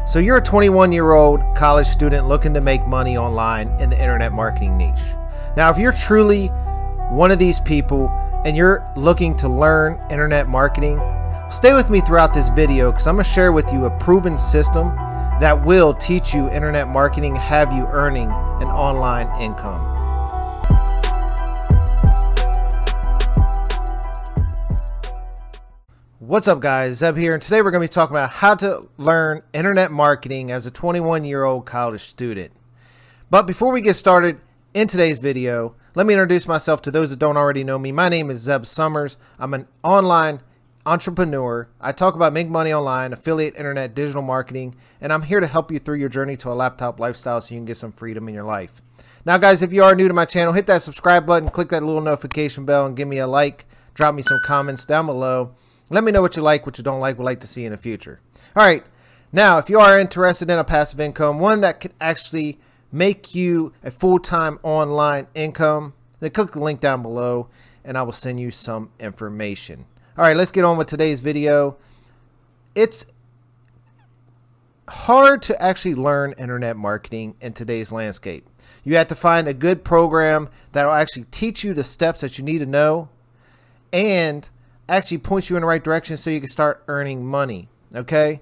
So you're a 21-year-old college student looking to make money online in the internet marketing niche. Now, if you're truly one of these people and you're looking to learn internet marketing, stay with me throughout this video because I'm going to share with you a proven system that will teach you internet marketing and have you earning an online income. What's up, guys? Zeb here, and today we're going to be talking about how to learn internet marketing as a 21-year-old college student. But before we get started in today's video, let me introduce myself to those that don't already know me. My name is Zeb Summers. I'm an online entrepreneur. I talk about making money online, affiliate, internet, digital marketing, and I'm here to help you through your journey to a laptop lifestyle so you can get some freedom in your life. Now, guys, if you are new to my channel, hit that subscribe button, click that little notification bell, and give me a like. Drop me some comments down below. Let me know what you like, what you don't like, would like to see in the future. All right. Now, if you are interested in a passive income, one that could actually make you a full-time online income, then click the link down below and I will send you some information. All right, let's get on with today's video. It's hard to actually learn internet marketing in today's landscape. You have to find a good program that will actually teach you the steps that you need to know and actually points you in the right direction so you can start earning money. Okay.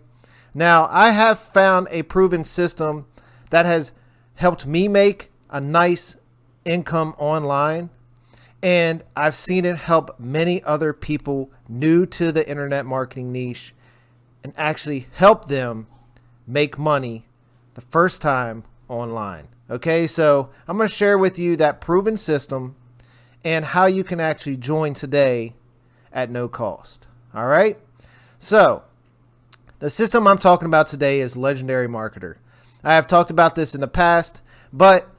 Now, I have found a proven system that has helped me make a nice income online, and I've seen it help many other people new to the internet marketing niche and actually help them make money the first time online. Okay. So I'm going to share with you that proven system and how you can actually join today at no cost. All right. So the system I'm talking about today is Legendary Marketer. I have talked about this in the past, but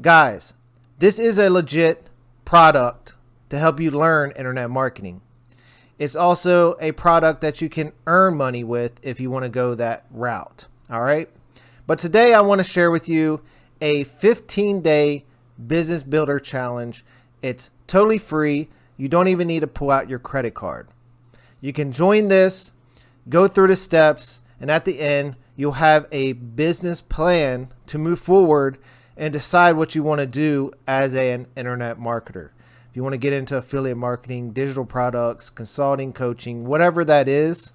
guys, this is a legit product to help you learn internet marketing. It's also a product that you can earn money with if you want to go that route. All right. But today I want to share with you a 15-day business builder challenge. It's totally free. You don't even need to pull out your credit card. You can join this, go through the steps, and at the end, you'll have a business plan to move forward and decide what you want to do as an internet marketer. If you want to get into affiliate marketing, digital products, consulting, coaching, whatever that is,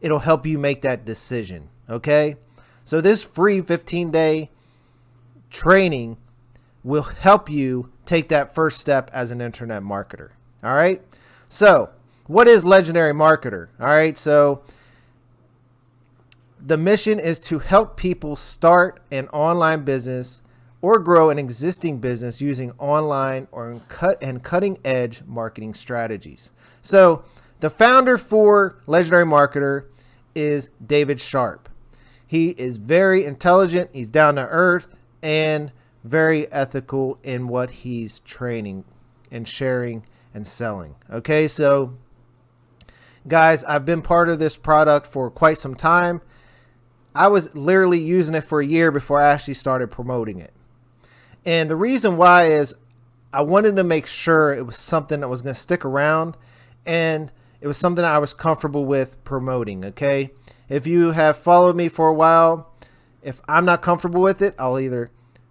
it'll help you make that decision. Okay? So this free 15-day training will help you take that first step as an internet marketer. All right. So what is Legendary Marketer? All right. So the mission is to help people start an online business or grow an existing business using online or cutting edge marketing strategies. So the founder for Legendary Marketer is David Sharp. He is very intelligent. He's down to earth and very ethical in what he's training and sharing and selling. Okay, so guys, I've been part of this product for quite some time. I was literally using it for a year before I actually started promoting it. And the reason why is I wanted to make sure it was something that was going to stick around and it was something I was comfortable with promoting. Okay, if you have followed me for a while, if I'm not comfortable with it, I'll either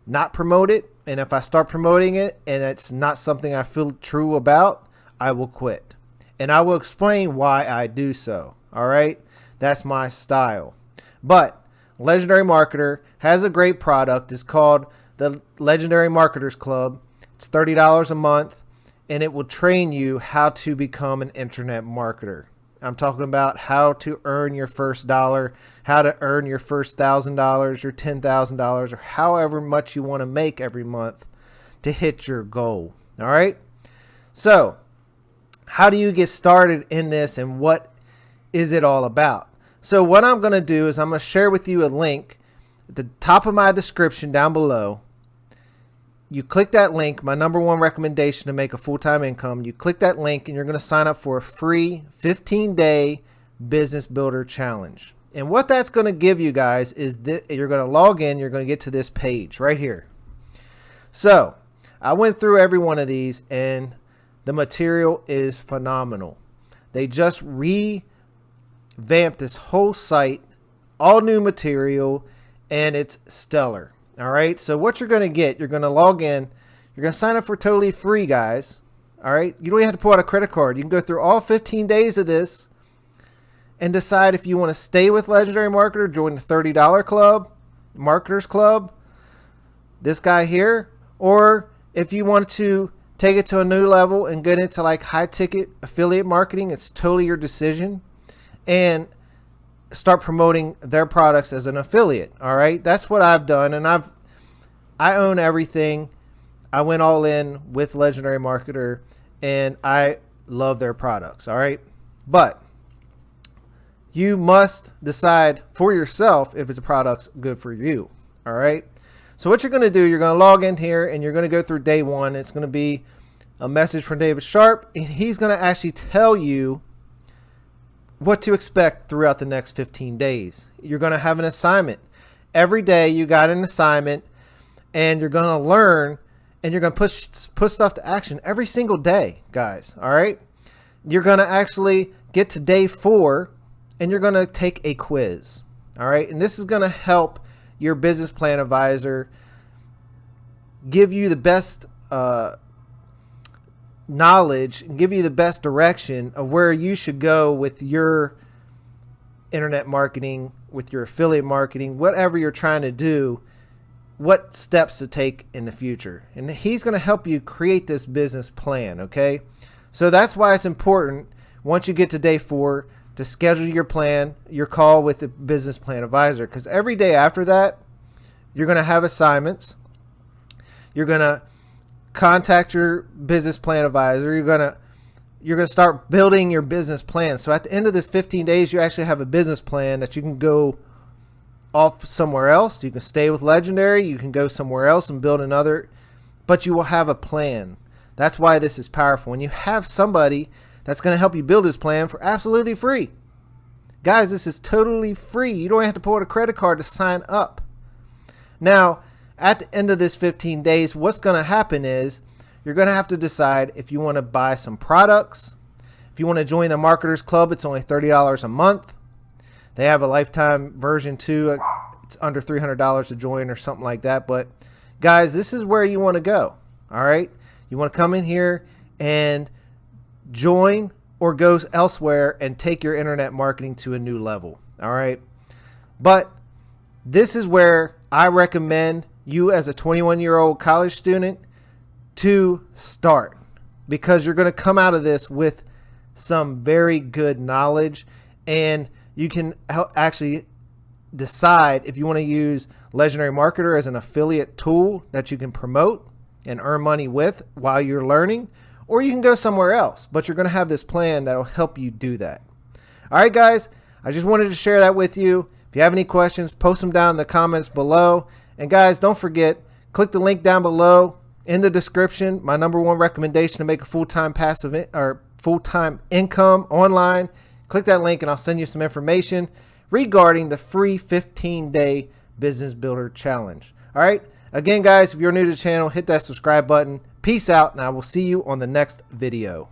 not promote it, and if I start promoting it and it's not something I feel true about, I will quit. And I will explain why I do so. All right, that's my style. But Legendary Marketer has a great product. It's called the Legendary Marketers Club. It's $30 a month, and it will train you how to become an internet marketer. I'm talking about how to earn your first dollar, how to earn your first $1,000, your $10,000, or however much you want to make every month to hit your goal. All right. So how do you get started in this and what is it all about? So what I'm going to do is I'm going to share with you a link at the top of my description down below. You click that link, my #1 recommendation to make a full-time income. You click that link and you're going to sign up for a free 15-day business builder challenge. And what that's going to give you guys is that you're going to log in, you're going to get to this page right here. So I went through every one of these and the material is phenomenal. They just revamped this whole site all new material, and it's stellar. All right. So what you're going to get, you're going to log in. You're going to sign up for totally free, guys. All right. You don't even have to pull out a credit card. You can go through all 15 days of this and decide if you want to stay with Legendary Marketer, join the $30 club, Marketers Club, this guy here, or if you want to take it to a new level and get into like high ticket affiliate marketing, it's totally your decision, and start promoting their products as an affiliate. All right. That's what I've done. And I own everything. I went all in with Legendary Marketer and I love their products. All right. But you must decide for yourself if it's a product's good for you. All right. So what you're going to do, you're going to log in here and you're going to go through day one. It's going to be a message from David Sharp, and he's going to actually tell you what to expect throughout the next 15 days. You're going to have an assignment. Every day you got an assignment, and you're going to learn, and you're going to push stuff to action every single day, guys. All right. You're going to actually get to day 4, and you're going to take a quiz. All right. And this is going to help your business plan advisor give you the best knowledge and give you the best direction of where you should go with your internet marketing, with your affiliate marketing, whatever you're trying to do, what steps to take in the future. And he's going to help you create this business plan. Okay. So that's why it's important once you get to day 4 to schedule your plan, your call with the business plan advisor, because every day after that, you're going to have assignments. You're going to contact your business plan advisor. You're going to start building your business plan. So at the end of this 15 days, you actually have a business plan that you can go off somewhere else. You can stay with Legendary. You can go somewhere else and build another, but you will have a plan. That's why this is powerful. And you have somebody that's going to help you build this plan for absolutely free. Guys, this is totally free. You don't have to pull out a credit card to sign up. Now, at the end of this 15 days, what's going to happen is you're going to have to decide if you want to buy some products. If you want to join the Marketers Club, it's only $30 a month. They have a lifetime version too. It's under $300 to join or something like that. But guys, this is where you want to go. All right. You want to come in here and join or go elsewhere and take your internet marketing to a new level. All right. But this is where I recommend you as a 21-year-old college student to start, because you're going to come out of this with some very good knowledge, and you can actually decide if you want to use Legendary Marketer as an affiliate tool that you can promote and earn money with while you're learning, or you can go somewhere else, but you're going to have this plan that'll help you do that. All right, guys, I just wanted to share that with you. If you have any questions, post them down in the comments below. And guys, don't forget, click the link down below in the description. My #1 recommendation to make a full-time passive or full-time income online. Click that link and I'll send you some information regarding the free 15-day Business Builder Challenge. All right. Again, guys, if you're new to the channel, hit that subscribe button. Peace out, and I will see you on the next video.